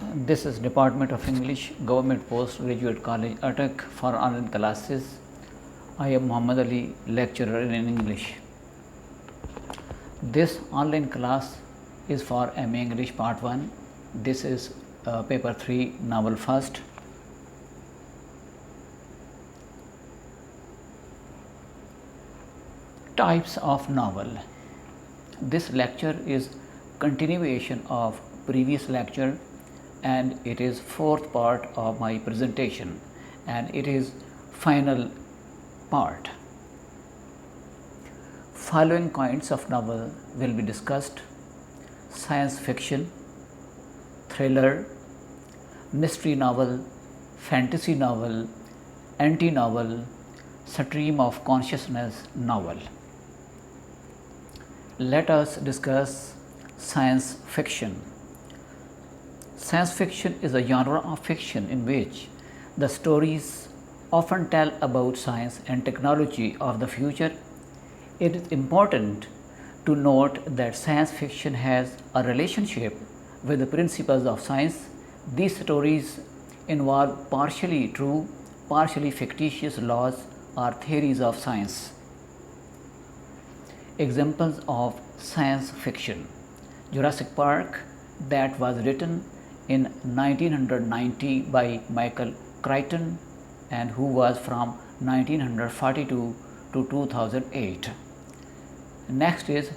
This is Department of English, Government Postgraduate College, Attack for online classes. I am Muhammad Ali, lecturer in English. This online class is for MA English Part 1. This is Paper 3, Novel First. Types of novel. This lecture is continuation of previous lecture, and it is fourth part of my presentation, and it is final part. Following kinds of novel will be discussed: science fiction, thriller, mystery novel, fantasy novel, anti-novel, stream of consciousness novel. Let us discuss science fiction. Science fiction is a genre of fiction in which the stories often tell about science and technology of the future. It is important to note that science fiction has a relationship with the principles of science. These stories involve partially true, partially fictitious laws or theories of science. Examples of science fiction: Jurassic Park, that was written in 1990 by Michael Crichton and who was from 1942 to 2008. Next is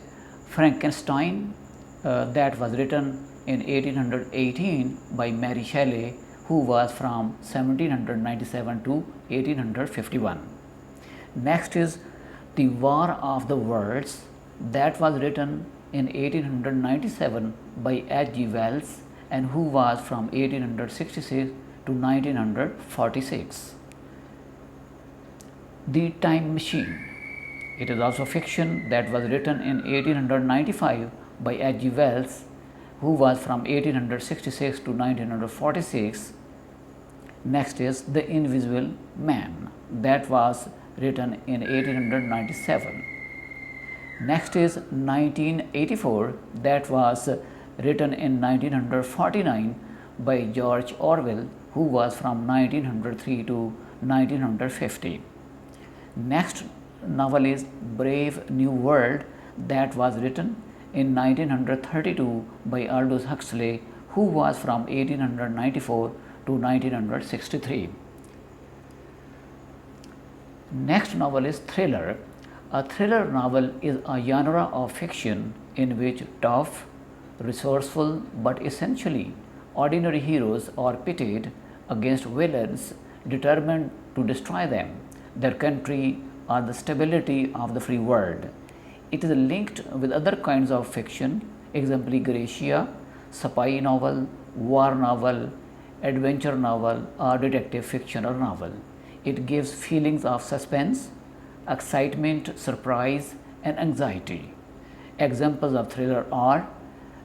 Frankenstein, that was written in 1818 by Mary Shelley, who was from 1797 to 1851. Next is The War of the Worlds, that was written in 1897 by H.G. Wells and who was from 1866 to 1946. The Time Machine. It is also fiction, that was written in 1895 by H.G. Wells, who was from 1866 to 1946. Next is The Invisible Man, that was written in 1897. Next is 1984, that was written in 1949 by George Orwell, who was from 1903 to 1950. Next novel is Brave New World, that was written in 1932 by Aldous Huxley, who was from 1894 to 1963. Next novel is thriller. A thriller novel is a genre of fiction in which tough, resourceful, but essentially ordinary heroes are pitted against villains determined to destroy them, their country, or the stability of the free world. It is linked with other kinds of fiction, exemplary Gracia, spy novel, war novel, adventure novel, or detective fiction or novel. It gives feelings of suspense, excitement, surprise, and anxiety. Examples of thriller are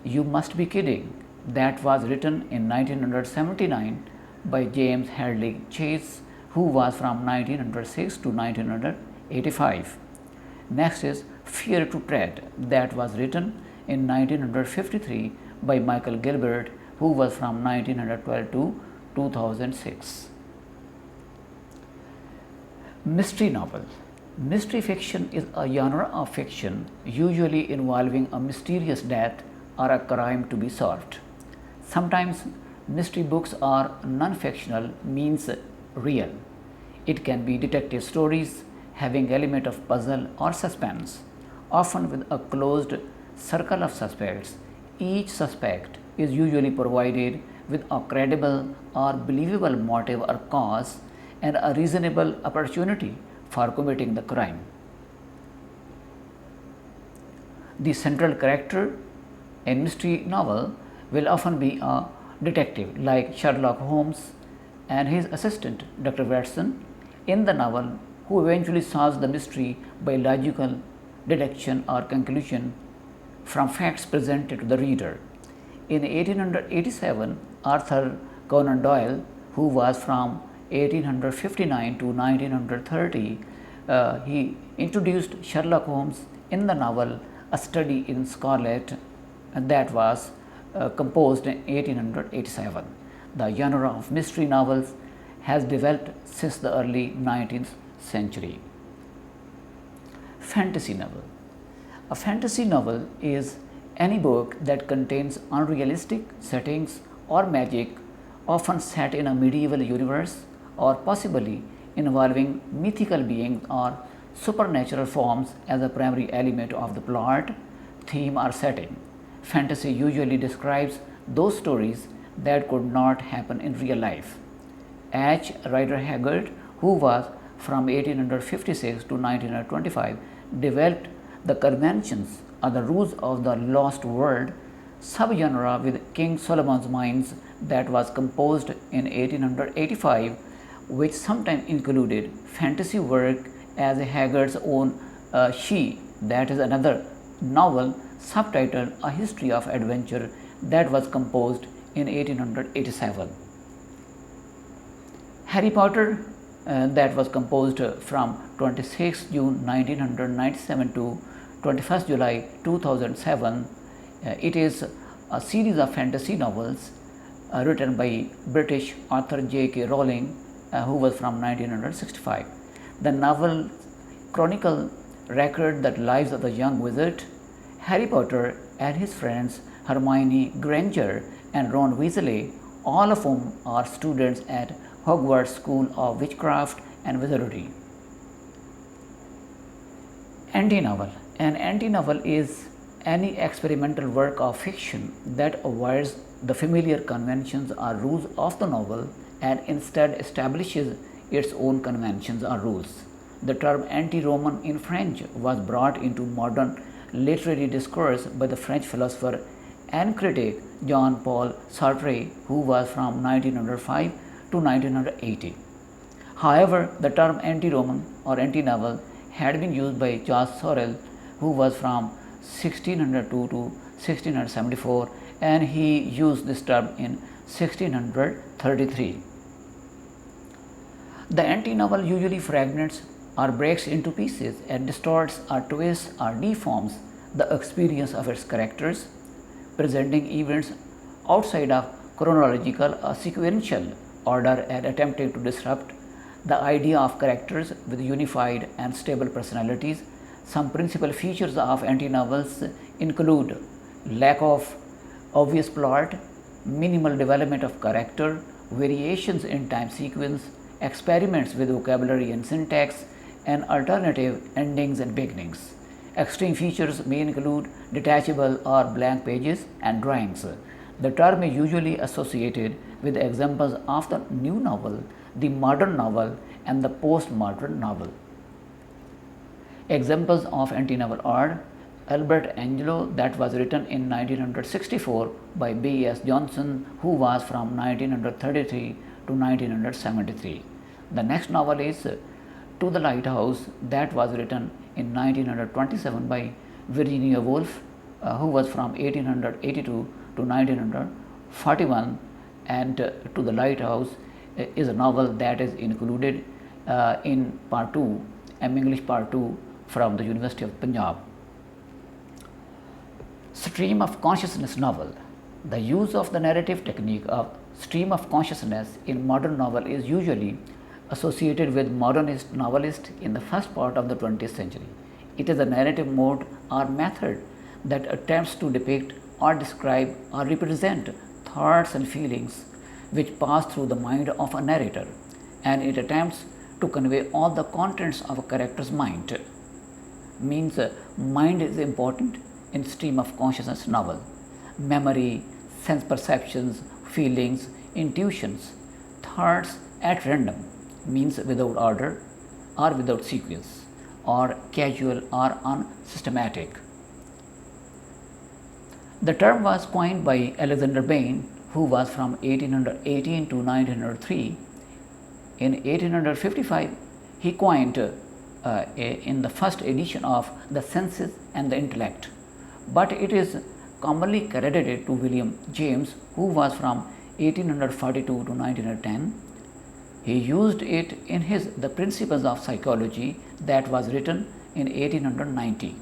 You Must Be Kidding, that was written in 1979 by James Hadley Chase, who was from 1906 to 1985. Next is Fear to Tread, that was written in 1953 by Michael Gilbert, who was from 1912 to 2006. Mystery novel. Mystery fiction is a genre of fiction usually involving a mysterious death or a crime to be solved. Sometimes mystery books are non-fictional, means real. It can be detective stories having element of puzzle or suspense, often with a closed circle of suspects. Each suspect is usually provided with a credible or believable motive or cause and a reasonable opportunity for committing the crime. The central character in mystery novel will often be a detective like Sherlock Holmes and his assistant Dr. Watson in the novel, who eventually solves the mystery by logical deduction or conclusion from facts presented to the reader. In 1887, Arthur Conan Doyle, who was from 1859 to 1930, he introduced Sherlock Holmes in the novel A Study in Scarlet, and that was composed in 1887. The genre of mystery novels has developed since the early 19th century. Fantasy novel. A fantasy novel is any book that contains unrealistic settings or magic, often set in a medieval universe or possibly involving mythical beings or supernatural forms as a primary element of the plot, theme, or setting. Fantasy usually describes those stories that could not happen in real life. H. Rider Haggard, who was from 1856 to 1925, developed the conventions or the rules of the lost world subgenre with King Solomon's Mines that was composed in 1885, which sometimes included fantasy work as Haggard's own She, that is another novel subtitled A History of Adventure that was composed in 1887. Harry Potter that was composed from 26 June 1997 to 21st July 2007. It is a series of fantasy novels written by British author J.K. Rowling, who was from 1965. The novel chronicle record the lives of the young wizard Harry Potter and his friends Hermione Granger and Ron Weasley, all of whom are students at Hogwarts School of Witchcraft and Wizardry. Anti-novel. An anti-novel is any experimental work of fiction that avoids the familiar conventions or rules of the novel and instead establishes its own conventions or rules. The term anti-Roman in French was brought into modern literary discourse by the French philosopher and critic Jean-Paul Sartre, who was from 1905 to 1980. However, the term anti-Roman or anti-novel had been used by Charles Sorel, who was from 1602 to 1674, and he used this term in 1633. The anti-novel usually fragments or breaks into pieces and distorts or twists or deforms the experience of its characters, presenting events outside of chronological or sequential order and attempting to disrupt the idea of characters with unified and stable personalities. Some principal features of anti-novels include lack of obvious plot, minimal development of character, variations in time sequence, experiments with vocabulary and syntax, and alternative endings and beginnings. Extreme features may include detachable or blank pages and drawings. The term is usually associated with examples of the new novel, the modern novel, and the postmodern novel. Examples of anti-novel are Albert Angelo, that was written in 1964 by B.S. Johnson, who was from 1933 to 1973. The next novel is To the Lighthouse, that was written in 1927 by Virginia Woolf, who was from 1882 to 1941, and To the Lighthouse is a novel that is included in Part 2, English Part 2 from the University of Punjab. Stream of consciousness novel. The use of the narrative technique of stream of consciousness in modern novel is usually associated with modernist novelists in the first part of the 20th century. It is a narrative mode or method that attempts to depict or describe or represent thoughts and feelings which pass through the mind of a narrator, and it attempts to convey all the contents of a character's mind. Means mind is important in stream of consciousness novel. Memory, sense perceptions, feelings, intuitions, thoughts at random, means without order or without sequence, or casual or unsystematic. The term was coined by Alexander Bain, who was from 1818 to 1903. In 1855, he coined in the first edition of The Senses and the Intellect, but it is commonly credited to William James, who was from 1842 to 1910. He used it in his The Principles of Psychology that was written in 1890.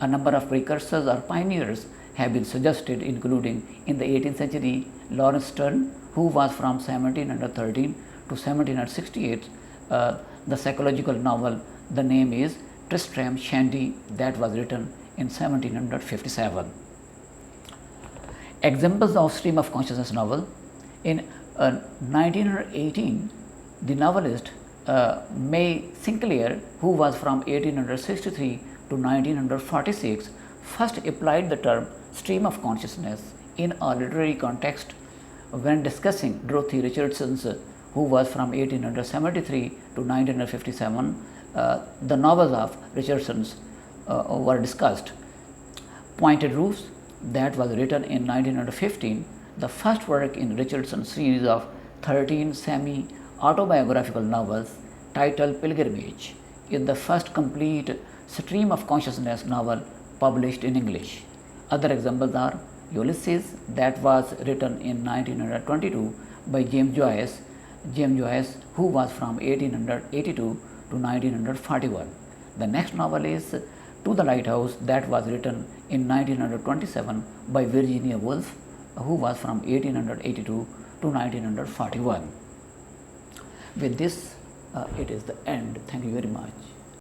A number of precursors or pioneers have been suggested, including in the 18th century Lawrence Sterne, who was from 1713 to 1768. The psychological novel, the name is Tristram Shandy, that was written in 1757. Examples of stream of consciousness novel. In 1918, the novelist May Sinclair, who was from 1863 to 1946, first applied the term stream of consciousness in a literary context when discussing Dorothy Richardson's, who was from 1873 to 1957. The novels of Richardson's were discussed. Pointed Roofs, that was written in 1915, the first work in Richardson's series of 13 semi-autobiographical novels titled Pilgrimage, is the first complete stream of consciousness novel published in English. Other examples are Ulysses, that was written in 1922 by James Joyce, who was from 1882 to 1941. The next novel is To the Lighthouse, that was written in 1927 by Virginia Woolf, who was from 1882 to 1941. With this, it is the end. Thank you very much.